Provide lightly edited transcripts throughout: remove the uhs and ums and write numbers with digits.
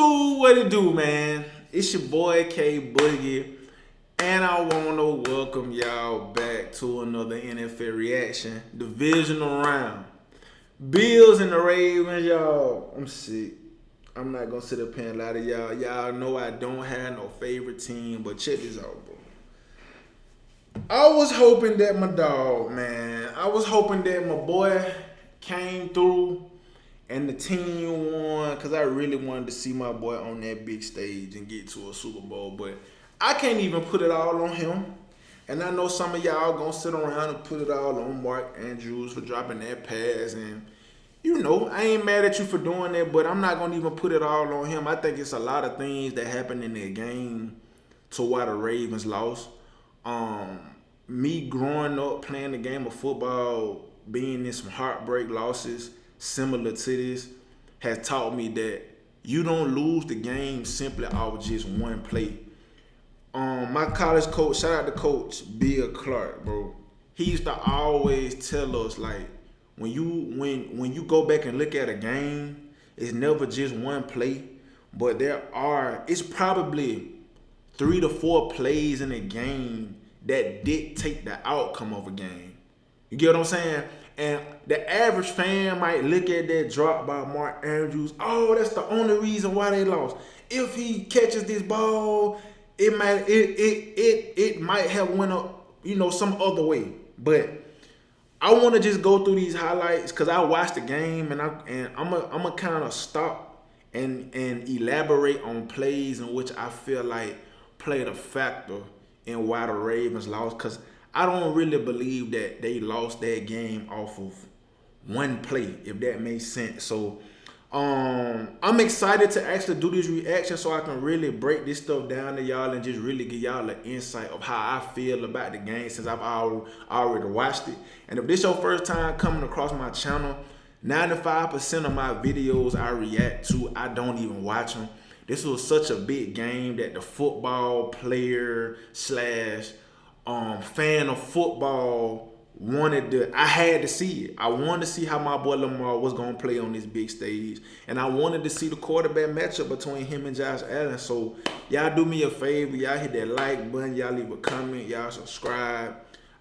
What it do, man? It's your boy K Boogie, and I want to welcome y'all back to another NFL reaction. Divisional round. Bills and the Ravens, y'all. I'm sick. I'm not gonna sit up here and lie to y'all. Y'all know I don't have no favorite team, but check this out, bro. I was hoping that my dog, man. I was hoping that my boy came through and the team won, because I really wanted to see my boy on that big stage and get to a Super Bowl. But I can't even put it all on him. And I know some of y'all gonna sit around and put it all on Mark Andrews for dropping that pass. And, you know, I ain't mad at you for doing that, but I'm not gonna even put it all on him. I think it's a lot of things that happened in that game to why the Ravens lost. Me growing up playing the game of football, being in some heartbreak losses similar to this, has taught me that you don't lose the game simply off just one play. My college coach, shout out to Coach Bill Clark, bro. He used to always tell us, like, when you go back and look at a game, it's never just one play, but it's probably 3 to 4 plays in a game that dictate the outcome of a game. You get what I'm saying? And the average fan might look at that drop by Mark Andrews. Oh, that's the only reason why they lost. If he catches this ball, it might have went up, some other way. But I want to just go through these highlights because I watched the game, and I'm a kind of stop and elaborate on plays in which I feel like played a factor in why the Ravens lost, because I don't really believe that they lost that game off of one play, if that makes sense. So I'm excited to actually do this reaction so I can really break this stuff down to y'all and just really give y'all an insight of how I feel about the game since I've already watched it. And if this your first time coming across my channel, 95% of my videos I react to, I don't even watch them. This was such a big game that the football player slash fan of football I had to see it. I wanted to see how my boy Lamar was going to play on this big stage. And I wanted to see the quarterback matchup between him and Josh Allen. So y'all do me a favor. Y'all hit that like button. Y'all leave a comment. Y'all subscribe.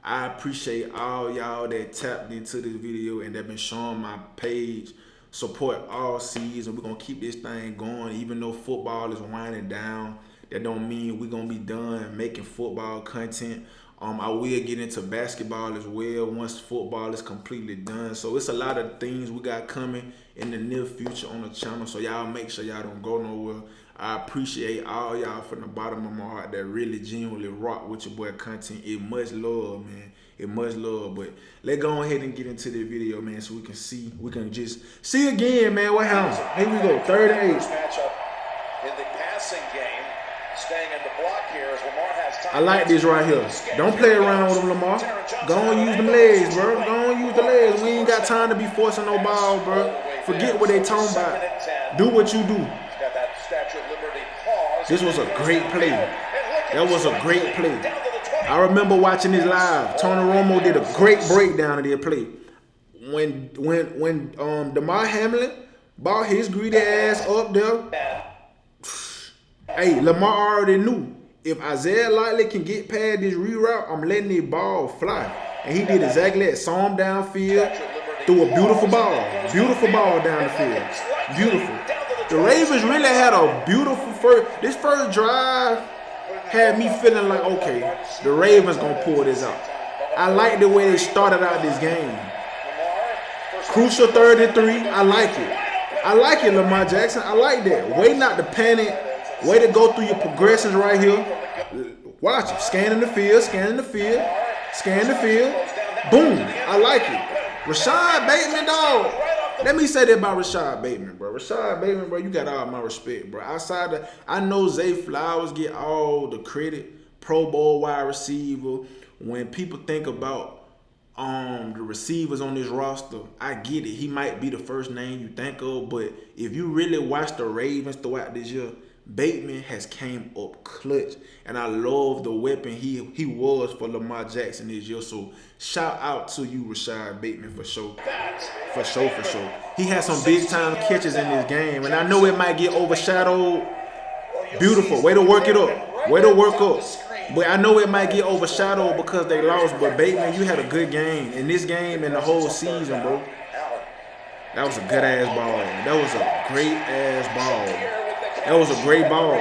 I appreciate all y'all that tapped into this video and that been showing my page support all season. We're going to keep this thing going. Even though football is winding down, that don't mean we're going to be done making football content. I will get into basketball as well once football is completely done. So it's a lot of things we got coming in the near future on the channel. So y'all make sure y'all don't go nowhere. I appreciate all y'all from the bottom of my heart that really genuinely rock with your boy content. It much love, man. It much love. But let's go ahead and get into the video, man, so we can just see again, man, what happened. Here we go, 3rd and 8. Matchup in the passing game. Staying in the block here as Lamar has time. I like this right here. Don't play around with him, Lamar. Go on, use them legs, bro. Go on, use the legs. We ain't got time to be forcing no ball, bro. Forget what they talking about. Do what you do. This was a great play. That was a great play. I remember watching this live. Tony Romo did a great breakdown of their play. When Damar Hamlin brought his greedy ass up there, hey, Lamar already knew if Isaiah Likely can get past this reroute, I'm letting the ball fly. And he did exactly that. Saw him downfield, threw a beautiful ball down the field. Beautiful. The Ravens really had a beautiful this first drive had me feeling like, okay, the Ravens gonna pull this out. I like the way they started out this game. Crucial 3rd and 3. I like it. I like it, Lamar Jackson. I like that. Way not to panic. Way to go through your progressions right here. Watch it. Scanning the field, scan the field. Boom. I like it. Rashad Bateman, dog. Let me say that about Rashad Bateman, bro. Rashad Bateman, bro, you got all my respect, bro. I know Zay Flowers get all the credit, Pro Bowl wide receiver. When people think about the receivers on this roster, I get it. He might be the first name you think of, but if you really watch the Ravens throughout this year, Bateman has came up clutch, and I love the weapon he was for Lamar Jackson this year. So shout out to you, Rashad Bateman, for sure. For sure. He had some big time catches in this game, and I know it might get overshadowed. Beautiful. Way to work it up. Way to work up. But I know it might get overshadowed because they lost. But Bateman, you had a good game in this game and the whole season, bro. That was a good ass ball. That was a great ass ball. That was a great ball.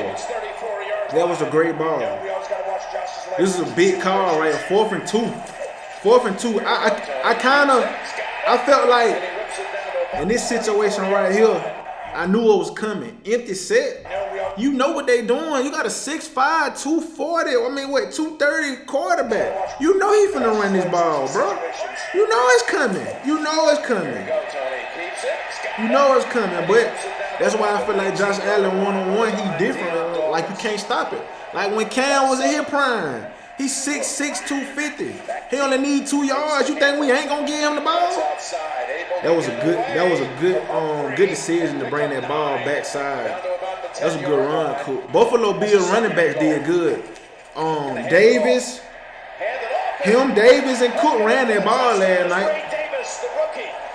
That was a great ball. This is a big call, right? 4th and 2. 4th and 2. I felt like in this situation right here, I knew it was coming. Empty set. You know what they doing. You got a 6'5", 240, 230 quarterback. You know he finna run this ball, bro. You know it's coming. You know it's coming. You know it's coming, but that's why I feel like Josh Allen one-on-one, he different. Like, you can't stop it. Like when Cam was in his prime, he's 6'6", 250. He only need 2 yards. You think we ain't gonna give him the ball? That was a good decision to bring that ball backside. That was a good run, cool. Buffalo Bills running backs did good. Davis, Davis, and Cook ran that ball last night.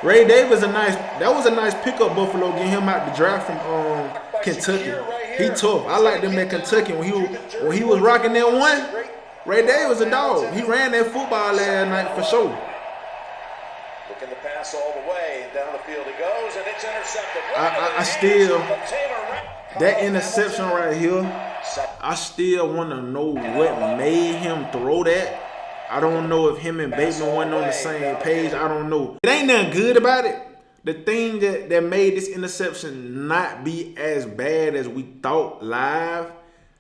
Ray Davis that was a nice pickup. Buffalo getting him out the draft from Kentucky. He tough. I like them at Kentucky when he was rocking that one. Ray Davis a dog. He ran that football last night for sure. Looking to pass all the way down the field. He goes and it's intercepted. I still that interception right here. I still want to know what made him throw that. I don't know if him and Bateman weren't on the same page. I don't know. It ain't nothing good about it. The thing that made this interception not be as bad as we thought live,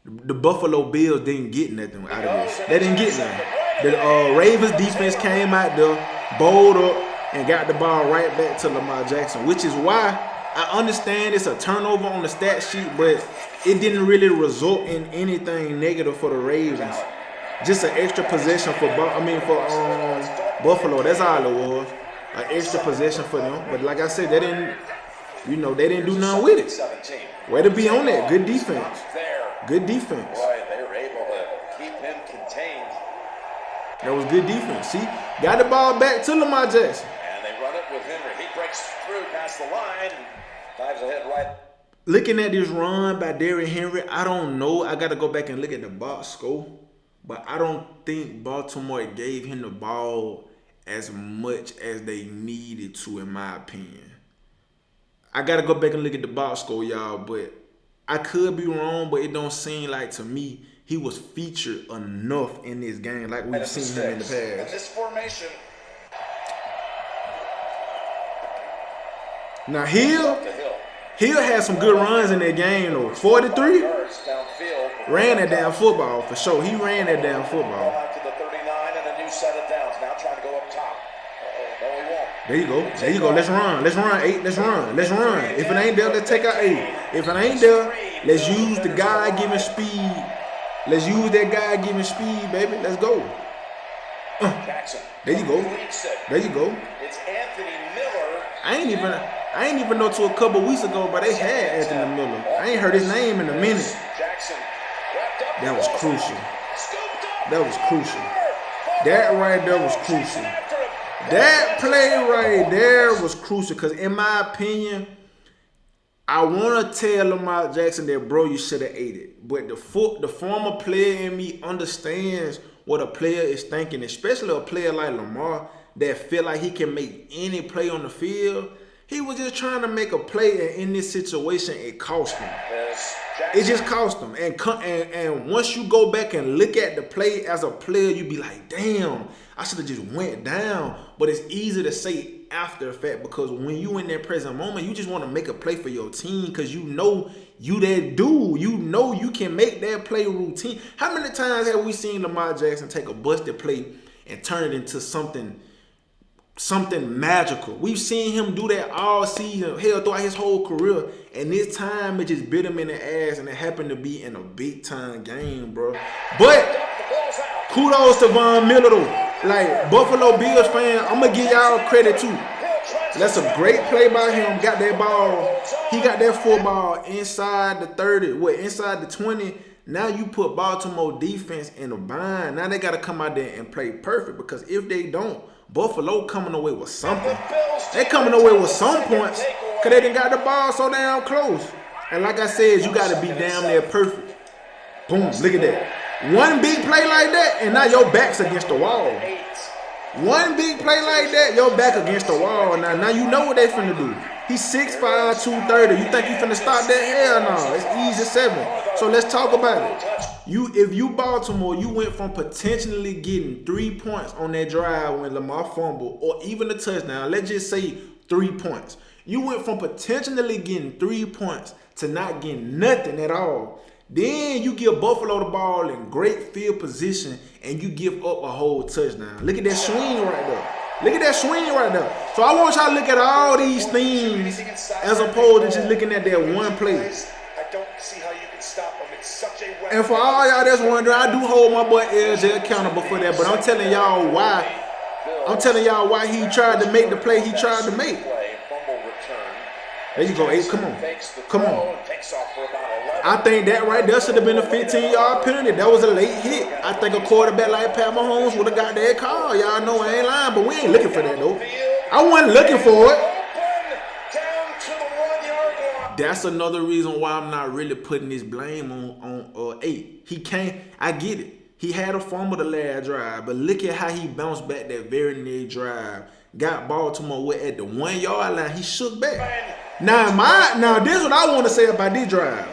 the Buffalo Bills didn't get nothing out of this. They didn't get nothing. The Ravens defense came out there, bowled up, and got the ball right back to Lamar Jackson, which is why I understand it's a turnover on the stat sheet, but it didn't really result in anything negative for the Ravens. Just an extra possession for Buffalo. That's all it was. An extra possession for them. But like I said, they didn't do nothing with it. Way to be on that. Good defense. Good defense. They were able to keep him contained. That was good defense. See, got the ball back to Lamar Jackson. And they run it with Henry. He breaks through past the line and dives ahead right. Looking at this run by Derrick Henry, I don't know. I got to go back and look at the box score. But I don't think Baltimore gave him the ball as much as they needed to, in my opinion. I got to go back and look at the box score, y'all. But I could be wrong, but it don't seem like to me he was featured enough in this game like we've seen him in the past. This formation. Now, Hill had some good runs in that game, though. 43. Ran that damn football for sure. He ran that damn football. Out to the 39 and a new set of downs. Now trying to go up top. No, he won't. There you go. Let's run. 8. Let's run. If it ain't there, let's take out 8. If it ain't there, let's use the guy-giving speed. Let's use that guy-giving speed, baby. Let's go. Jackson. There you go. It's Anthony Miller. I ain't even know till a couple weeks ago, but they had Anthony Miller. I ain't heard his name in a minute. Jackson. That was crucial. That right there was crucial. That play right there was crucial because, in my opinion, I want to tell Lamar Jackson that, bro, you should have ate it. But the former player in me understands what a player is thinking, especially a player like Lamar that feel like he can make any play on the field. He was just trying to make a play, and in this situation, it cost him. It just cost him. And once you go back and look at the play as a player, you be like, damn, I should have just went down. But it's easy to say after the fact because when you in that present moment, you just want to make a play for your team because you know you that dude. You know you can make that play routine. How many times have we seen Lamar Jackson take a busted play and turn it into something magical? We've seen him do that all season, hell, throughout his whole career. And this time, it just bit him in the ass, and it happened to be in a big-time game, bro. But kudos to Von Miller, though. Like, Buffalo Bills fan, I'm going to give y'all credit, too. That's a great play by him. Got that ball. He got that football inside the 30. Inside the 20. Now you put Baltimore defense in a bind. Now they got to come out there and play perfect, because if they don't, Buffalo coming away with something. They coming away with some points because they done got the ball so damn close. And like I said, you got to be damn near perfect. Boom, look at that. One big play like that, and now your back's against the wall. One big play like that, your back against the wall. Now you know what they finna do. He's 6'5", 230. You think you finna stop that? Hell no. It's easy 7. So let's talk about it. If you Baltimore, you went from potentially getting 3 points on that drive when Lamar fumbled, or even a touchdown. Let's just say 3 points. You went from potentially getting 3 points to not getting nothing at all. Then you give Buffalo the ball in great field position, and you give up a whole touchdown. Look at that swing right there. Look at that swing right there. So I want y'all to look at all these things as opposed to just looking at that one play. I don't see how you can stop him. It's such a weapon. And for all y'all that's wondering, I do hold my boy LJ accountable for that, but I'm telling y'all why. I'm telling y'all why he tried to make the play he tried to make. There you go, 8. Come on. Come on. I think that right there should have been a 15-yard penalty. That was a late hit. I think a quarterback like Pat Mahomes would have got that call. Y'all know I ain't lying, but we ain't looking for that, though. I wasn't looking for it. That's another reason why I'm not really putting this blame on 8. He can't. I get it. He had a fumble the last drive, but look at how he bounced back that very next drive. Got Baltimore at the 1-yard line. He shook back. Now this is what I want to say about this drive.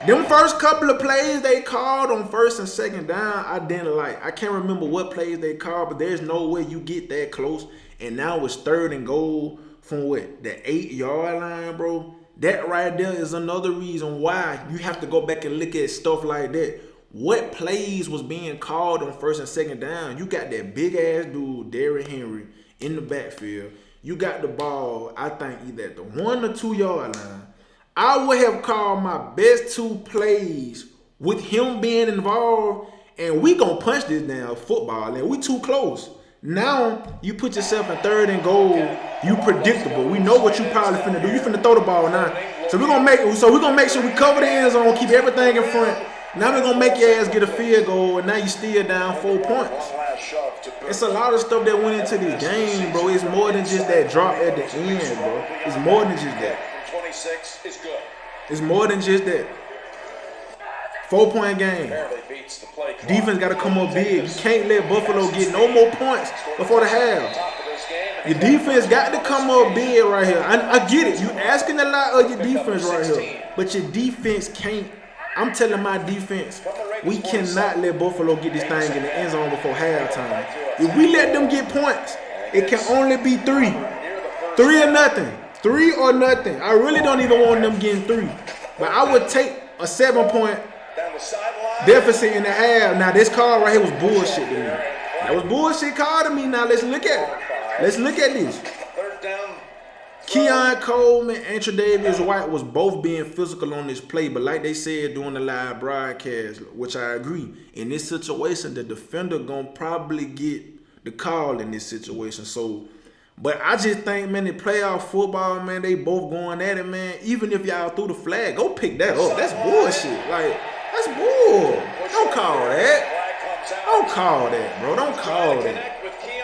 Them first couple of plays they called on first and second down, I didn't like. I can't remember what plays they called, but there's no way you get that close. And now it's 3rd and goal from the 8-yard line, bro. That right there is another reason why you have to go back and look at stuff like that. What plays was being called on first and second down? You got that big ass dude, Derrick Henry, in the backfield. You got the ball, I think, either at the 1 or 2-yard line. I would have called my best 2 plays with him being involved, and we gonna punch this damn football, and we too close. Now you put yourself in 3rd and goal. You predictable. We know what you probably finna do. You finna throw the ball now. So we're gonna make sure we cover the end zone, keep everything in front. Now we're gonna make your ass get a field goal, and now you still down 4 points. It's a lot of stuff that went into this game, bro. It's more than just that drop at the end, bro. It's more than just that. 26 is good. It's more than just that. 4-point game. Defense got to come up big. You can't let Buffalo get no more points before the half. Your defense got to come up big right here. I get it. You asking a lot of your defense right here. But your defense can't. I'm telling my defense, we cannot let Buffalo get this thing in the end zone before halftime. If we let them get points, it can only be 3. 3 or nothing. 3 or nothing. I really don't even want them getting 3. But I would take a 7-point deficit in the half. Now, this call right here was bullshit to me. That was bullshit call to me. Now, let's look at it. Let's look at this. Keon Coleman and Tre'Davious White was both being physical on this play, but like they said during the live broadcast, which I agree, in this situation, the defender gonna probably get the call in this situation. So, but I just think, man, in playoff football, man, they both going at it, man. Even if y'all threw the flag, go pick that up. That's bullshit. Like, that's bull. Don't call that. Don't call that, bro. Don't call that.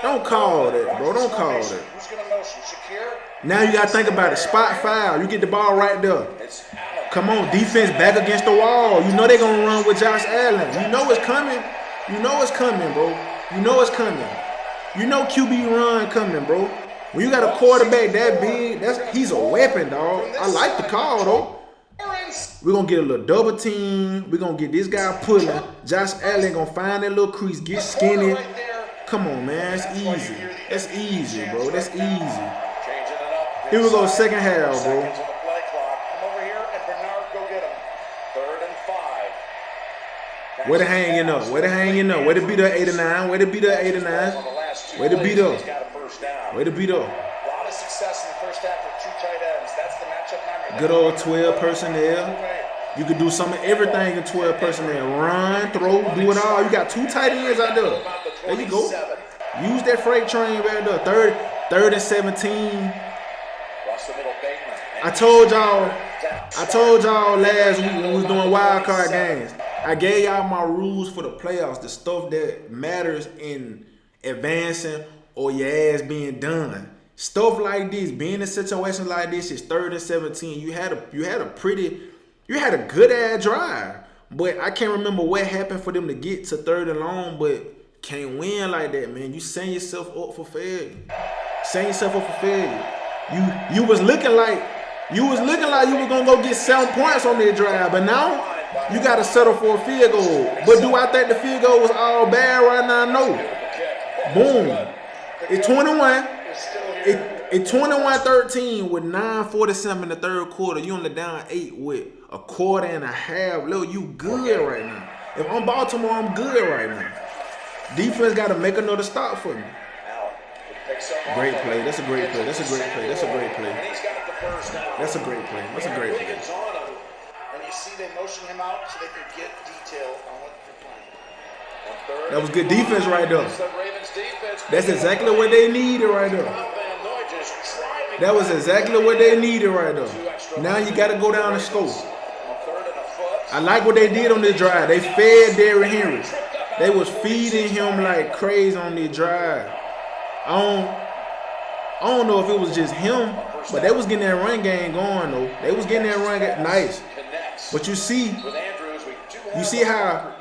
Don't call that, bro. Don't call that. Now you got to think about it. Spot foul. You get the ball right there. Come on, defense back against the wall. You know they're going to run with Josh Allen. You know it's coming. You know it's coming, bro. You know it's coming. You know QB run coming, bro. When you got a quarterback that big, he's a weapon, dog. I like the call, though. We're going to get a little double team. We're going to get this guy pulling. Josh Allen going to find that little crease, get skinny. Come on, man. It's easy. That's easy, bro. That's easy. Here we go, second half, bro. Where they hanging up? Where they hanging up? Where to beat up 8 or 9? Where to beat up 8 or 9? Where to beat up? Where to beat up? Good old 12 personnel. You could do some of everything in 12 personnel. Run, throw, do it all. You got 2 tight ends out there. There you go. Use that freight train right there. 3rd and 17. Across the middle, Bateman. I told y'all last week when we was doing wild card games. I gave y'all my rules for the playoffs, the stuff that matters in advancing or your ass being done. Stuff like this, being in situations like this is 3rd and 17. You had a good ass drive. But I can't remember what happened for them to get to 3rd and long, but can't win like that, man. You setting yourself up for failure. You was looking like you was gonna go get 7 points on that drive, but now you gotta settle for a field goal. But do I think the field goal was all bad right now? No. Boom. It's 21. It's 21-13 with 9:47 in the 3rd quarter. You only down 8 with a quarter and a half. Look, you good right now. If I'm Baltimore, I'm good right now. Defense got to make another stop for me. Great play. That's a great play. That's a great play. That's a great play. That's a great play. That's a great play. And you see they motion him out so they can get detail on what they're playing. That was good defense right there. That's exactly what they needed right there. That was exactly what they needed right there. Now you got to go down and score. I like what they did on this drive. They fed Derrick Henry. They was feeding him like crazy on this drive. I don't know if it was just him, but they was getting that run game going though. They was getting that run game nice. But you see how.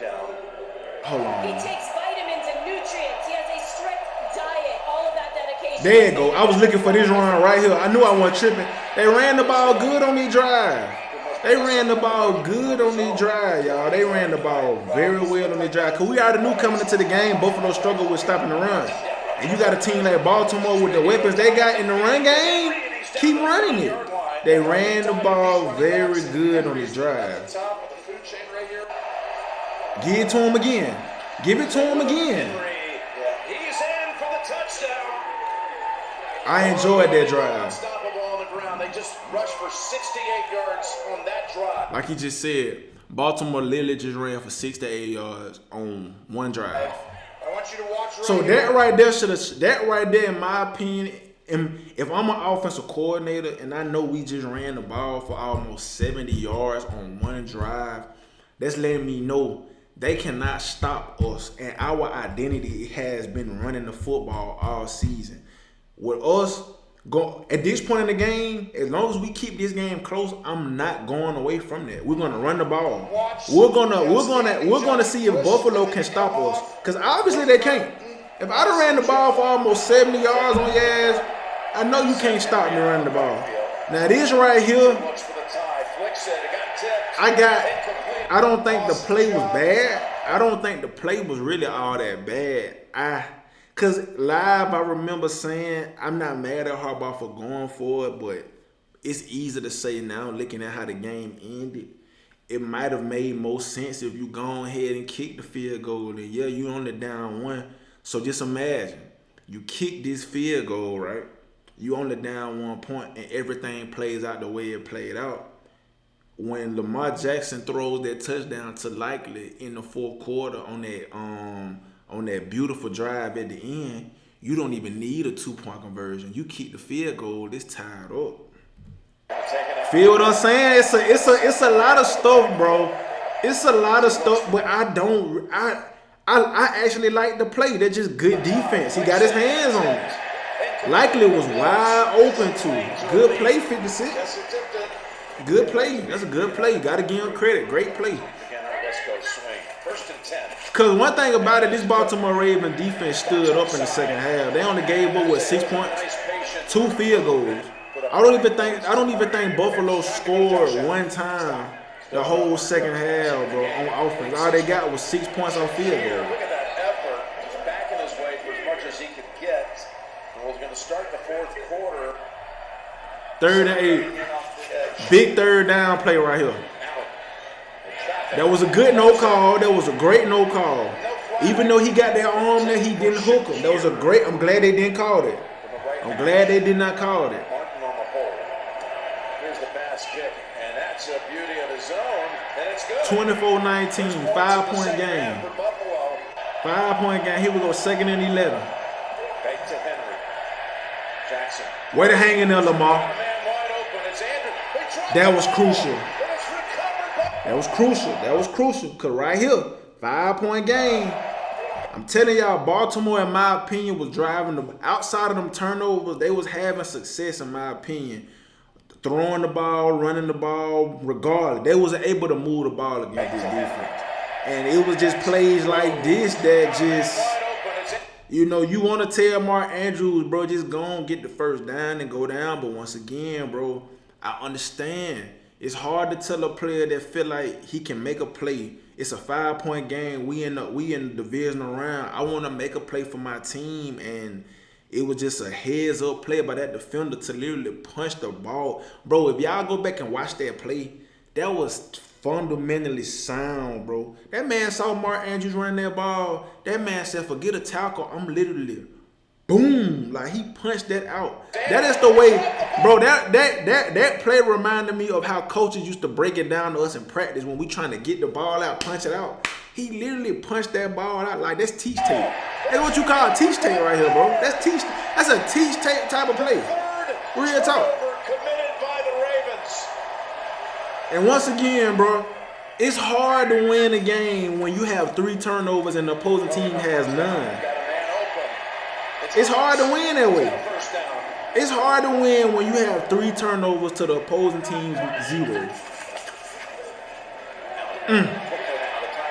Hold on. He takes vitamins and nutrients. He has a strict diet. All of that dedication. There you go. I was looking for this run right here. I knew I wasn't tripping. They ran the ball good on the drive. They ran the ball good on the drive, y'all. They ran the ball very well on the drive. Because we already knew coming into the game, Buffalo struggled with stopping the run. And you got a team like Baltimore with the weapons they got in the run game, keep running it. They ran the ball very good on the drive. Give it to him again. Give it to him again. He's in for the touchdown. I enjoyed that drive. Unstoppable on the ground. They just rushed for 68 yards on that drive. Like he just said, Baltimore literally just ran for 68 yards on one drive. I want you to watch right So here. that right there, in my opinion, if I'm an offensive coordinator and I know we just ran the ball for almost 70 yards on one drive, that's letting me know they cannot stop us. And our identity has been running the football all season. With us, at this point in the game, as long as we keep this game close, I'm not going away from that. We're gonna run the ball. We're gonna see if Buffalo can stop us. Cause obviously they can't. If I'd have ran the ball for almost 70 yards on your ass, I know you can't stop me running the ball. Now this right here, I don't think the play was bad. I don't think the play was really all that bad. Cause live I remember saying I'm not mad at Harbaugh for going for it, but it's easy to say now looking at how the game ended. It might have made more sense if you go ahead and kick the field goal. And yeah, you only down one. So just imagine you kick this field goal, right? You only down 1 point and everything plays out the way it played out. When Lamar Jackson throws that touchdown to Likely in the 4th quarter on that beautiful drive at the end, you don't even need a 2-point conversion. You keep the field goal, it's tied up. Feel what I'm saying? It's a lot of stuff, bro. It's a lot of stuff, but I actually like the play. That's just good defense. He got his hands on it. Likely was wide open too. Good play, 56. Good play. That's a good play. You gotta give him credit. Great play. Because one thing about it, this Baltimore Ravens defense stood up in the second half. They only gave up 6 points, 2 field goals. I don't even think Buffalo scored one time the whole second half, bro, on offense. All they got was 6 points on field goal. Look at that effort. He's backing his way for as much as he could get. And was going to start the 4th quarter. 3rd and 8. Big 3rd down play right here. That was a good no call. That was a great no call. Even though he got that arm there, he didn't hook him. That was a great. I'm glad they didn't call it. I'm glad they did not call it. Here's the pass kick, and that's a beauty of his own, and it's good. 24-19, 5-point game. 5-point game. Here we go, 2nd and 11. Back to Henry. Jackson. Way to hang in there, Lamar. Man wide open. It's Andrew. They try That was crucial. but it's recovered by That was crucial. That was crucial. Because right here, 5-point game. I'm telling y'all, Baltimore, in my opinion, was driving them outside of them turnovers. They was having success, in my opinion. Throwing the ball, running the ball, regardless. They wasn't able to move the ball against this defense. And it was just plays like this that just, wide open. It's you know, you want to tell Mark Andrews, bro, just go and get the first down and go down. But once again, bro, I understand. It's hard to tell a player that feel like he can make a play. It's a 5-point game. We in the divisional round. I want to make a play for my team, and it was just a heads-up play by that defender to literally punch the ball. Bro, if y'all go back and watch that play, that was fundamentally sound, bro. That man saw Mark Andrews running that ball. That man said, forget a tackle. I'm literally, boom, like he punched that out. That is the way, bro, that play reminded me of how coaches used to break it down to us in practice when we trying to get the ball out, punch it out. He literally punched that ball out like that's teach tape. That's what you call teach tape right here, bro. That's a teach tape type of play. Real talk. committed by the Ravens. And once again, bro, it's hard to win a game when you have 3 turnovers and the opposing team has none. Got a man open. It's hard to win that way. First down. It's hard to win when you have 3 turnovers to the opposing team's 0. To Ty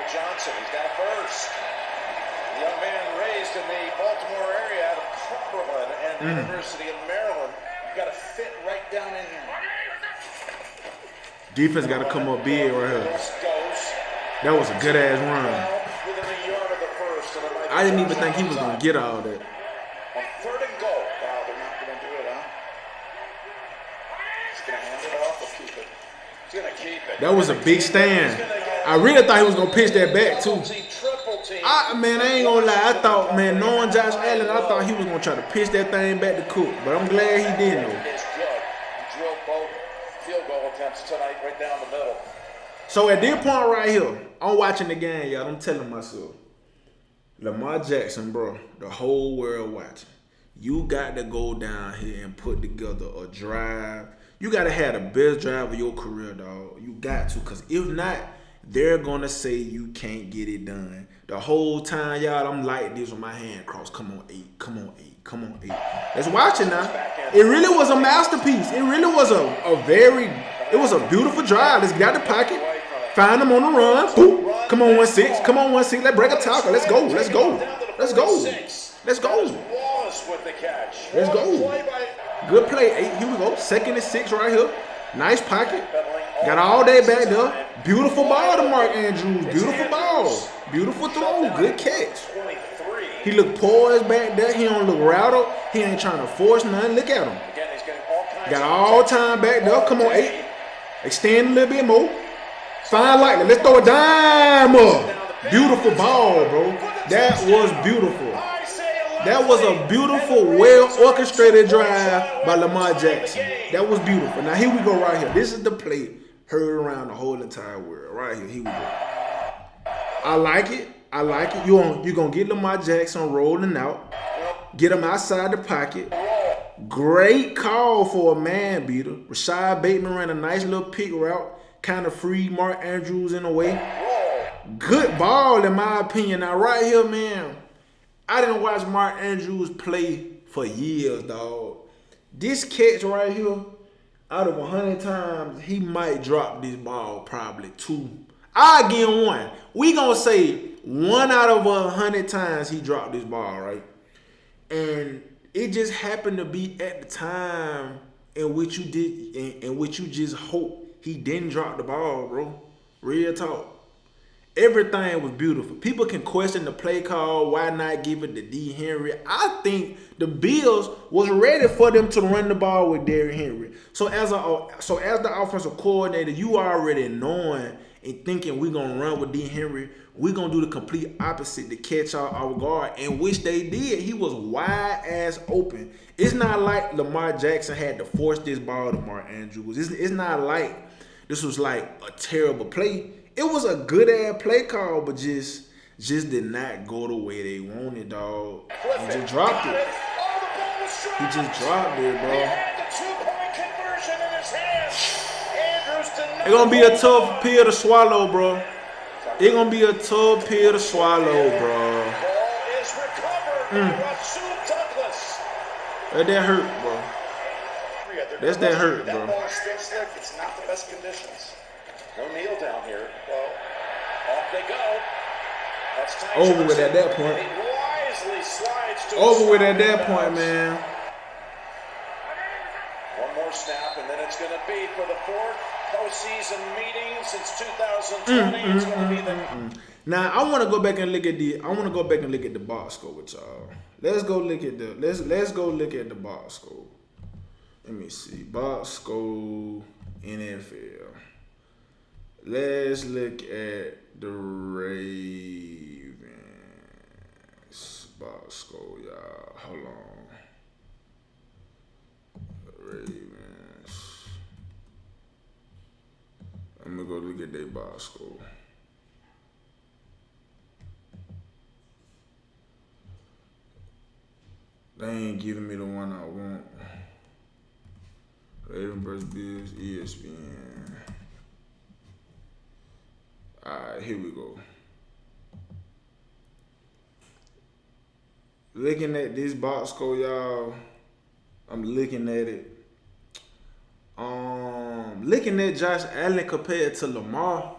Johnson. He's got a first. The young man raised in the Baltimore area out of Cumberland and the University of Maryland. You got to fit right down in here. Defense got to come up big right here. This goes That was a good ass run. within a yard of the first. And it might be I didn't even think he was gonna get all that. on 3rd and goal. Wow, they're not going to do it, huh? He's going to hand it off or keep it? He's going to keep it. That was a big stand. I really thought he was gonna pitch that back too. Triple team. I ain't gonna lie. I thought, man, knowing Josh Allen, I thought he was gonna try to pitch that thing back to Cook. But I'm glad he didn't though. It's good. He drilled both field goal attempts tonight right down the middle. So at this point right here, I'm watching the game, y'all. I'm telling myself, Lamar Jackson, bro, the whole world watching. You got to go down here and put together a drive. You got to have the best drive of your career, dog. You got to, because if not, they're going to say you can't get it done. The whole time, y'all, I'm like this with my hand crossed. Come on, 8. Come on, 8. Come on, 8. Let's watch it now. It really was a masterpiece. It really was it was a beautiful drive. Let's get out the pocket. Find them on the run. Boom. Come on, 1-6. Come on, 1-6. Let's break a tackle. Let's go. Let's go. Let's go. Let's go. Wallace with the catch. Let's go. Good play. 8. Here we go. 2nd and 6 right here. Nice pocket. Got all day back there. Beautiful ball to Mark Andrews. Beautiful ball. Beautiful throw. Good catch. 23. He look poised back there. He don't look rattled. He ain't trying to force nothing. Look at him. Again, he's getting all kinds Got all time back there. Come on, 8. Extend a little bit more. Fine lightly. Let's throw a dime up. Beautiful ball, bro. That was beautiful. That was a beautiful, well-orchestrated drive by Lamar Jackson. That was beautiful. Now, here we go right here. This is the play heard around the whole entire world. Right here. Here we go. I like it. I like it. You're going to get Lamar Jackson rolling out. Get him outside the pocket. Great call for a man beater. Rashad Bateman ran a nice little pick route. Kind of freed Mark Andrews in a way. Good ball, in my opinion. Now, right here, man, I didn't watch Mark Andrews play for years, dog. This catch right here, out of 100 times, he might drop this ball probably 2. I'll give him 1. We gonna say 1 out of 100 times he dropped this ball, right? And it just happened to be at the time in which you just hope he didn't drop the ball, bro. Real talk. Everything was beautiful. People can question the play call. Why not give it to D. Henry? I think the Bills was ready for them to run the ball with Derrick Henry. So as the offensive coordinator, you already knowing and thinking we're going to run with D. Henry, we're going to do the complete opposite to catch our guard, and which they did. He was wide ass open. It's not like Lamar Jackson had to force this ball to Mark Andrews. It's not like this was like a terrible play. It was a good ass play call, but just did not go the way they wanted, dog. And just dropped it. Oh, the ball was He just dropped it, He bro. had the two-point conversion in his hands. Andrews denied. It's gonna be a tough pill to swallow, bro. It's gonna be a tough pill to swallow, bro. Ball is recovered by Rasul Douglas. That hurt, bro. That's that hurt, That bro. ball is still slick. It's not the best conditions. No kneel down here. Well, off they go. That's Ty Over with Johnson. at that point. He wisely slides to Over the with side at that of point, bounds. man. One more snap, and then it's going to be for the fourth postseason meeting since 2020. It's going to be the Now I want to go back and look at the box score with y'all. Let's go look at the box score. Let me see. Box score NFL. Let's look at the Ravens box score, y'all. Hold on. Ravens. I'm gonna go look at their box score. They ain't giving me the one I want. Ravens vs. Bills, ESPN. Alright, here we go. Looking at this box score, y'all. I'm looking at it. Looking at Josh Allen compared to Lamar.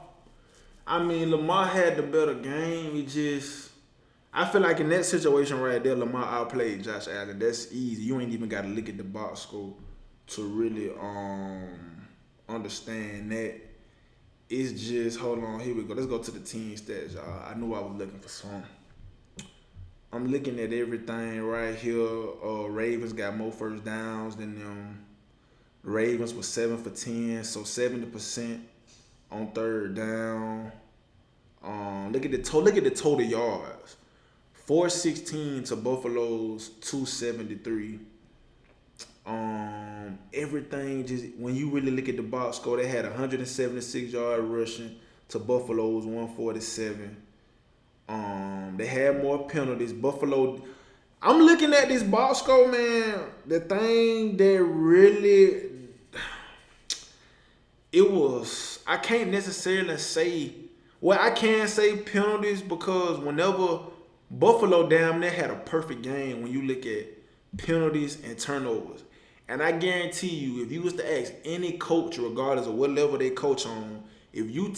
I mean, Lamar had the better game. I feel like in that situation right there, Lamar outplayed Josh Allen. That's easy. You ain't even got to look at the box score to really understand that. It's just, hold on, here we go. Let's go to the team stats, y'all. I knew I was looking for some. I'm looking at everything right here. Ravens got more first downs than them. Ravens was 7 for 10, so 70% on third down. Look at the total yards. 416 to Buffalo's 273. Everything just, when you really look at the box score, they had 176 yard rushing to Buffalo's 147. They had more penalties. Buffalo. I'm looking at this box score, man. The thing that really, it was, I can't necessarily say, well, I can say penalties because whenever Buffalo damn near had a perfect game when you look at penalties and turnovers. And I guarantee you, if you was to ask any coach, regardless of what level they coach on, if you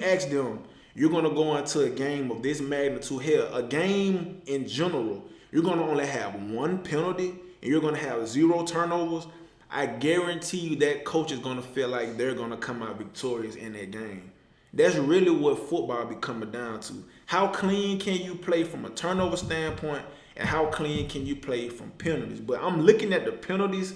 ask them, you're going to go into a game of this magnitude here, a game in general, you're going to only have one penalty and you're going to have 0 turnovers, I guarantee you that coach is going to feel like they're going to come out victorious in that game. That's really what football be coming down to. How clean can you play from a turnover standpoint and how clean can you play from penalties? But I'm looking at the penalties.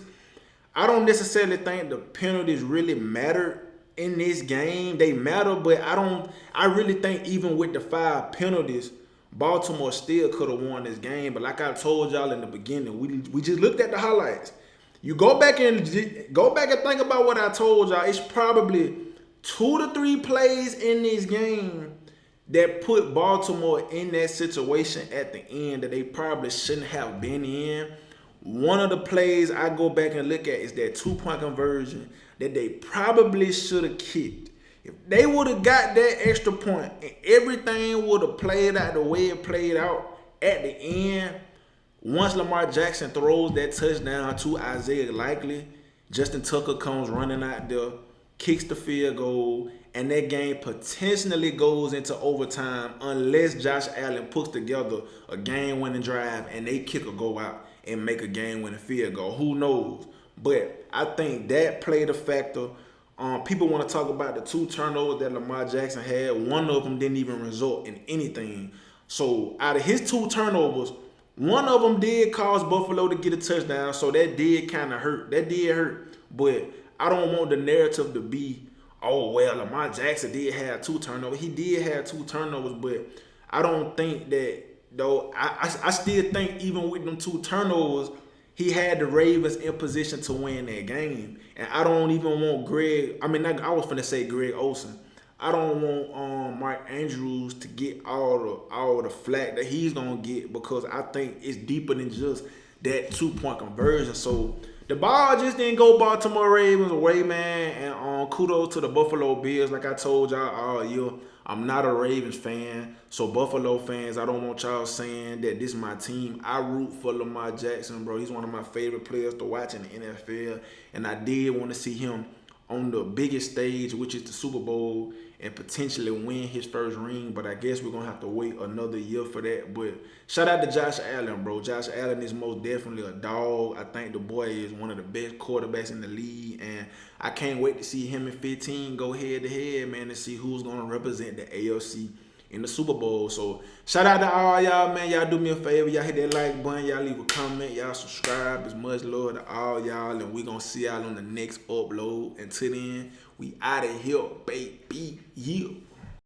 I don't necessarily think the penalties really matter in this game. They matter, but I really think even with the 5 penalties, Baltimore still could have won this game. But like I told y'all in the beginning, we just looked at the highlights. You go back and think about what I told y'all. It's probably 2 to 3 plays in this game that put Baltimore in that situation at the end that they probably shouldn't have been in. One of the plays I go back and look at is that 2-point conversion that they probably should have kicked. If they would have got that extra point and everything would have played out the way it played out at the end, once Lamar Jackson throws that touchdown to Isaiah Likely, Justin Tucker comes running out there, kicks the field goal, and that game potentially goes into overtime unless Josh Allen puts together a game-winning drive and they kick or go out and make a game-winning field goal. Who knows? But I think that played a factor. People want to talk about the 2 turnovers that Lamar Jackson had. One of them didn't even result in anything. So out of his 2 turnovers, one of them did cause Buffalo to get a touchdown, so that did kind of hurt. That did hurt. But I don't want the narrative to be, oh, well, Lamar Jackson did have 2 turnovers. He did have 2 turnovers, but I don't think that, though. I still think even with them 2 turnovers, he had the Ravens in position to win that game. And I don't even want I was finna say Greg Olsen. I don't want Mark Andrews to get all the flack that he's gonna get because I think it's deeper than just that 2-point conversion. So the ball just didn't go Baltimore Ravens away, man. And kudos to the Buffalo Bills. Like I told y'all all year, I'm not a Ravens fan. So Buffalo fans, I don't want y'all saying that this is my team. I root for Lamar Jackson, bro. He's one of my favorite players to watch in the NFL. And I did want to see him on the biggest stage, which is the Super Bowl, and potentially win his first ring. But I guess we're going to have to wait another year for that. But shout out to Josh Allen, bro. Josh Allen is most definitely a dog. I think the boy is one of the best quarterbacks in the league. And I can't wait to see him in 15 go head-to-head, man, to see who's going to represent the AFC in the Super Bowl. So shout out to all y'all, man. Y'all do me a favor. Y'all hit that like button. Y'all leave a comment. Y'all subscribe. It's much love to all y'all. And we going to see y'all on the next upload. Until then, we out of here, baby. Yeah.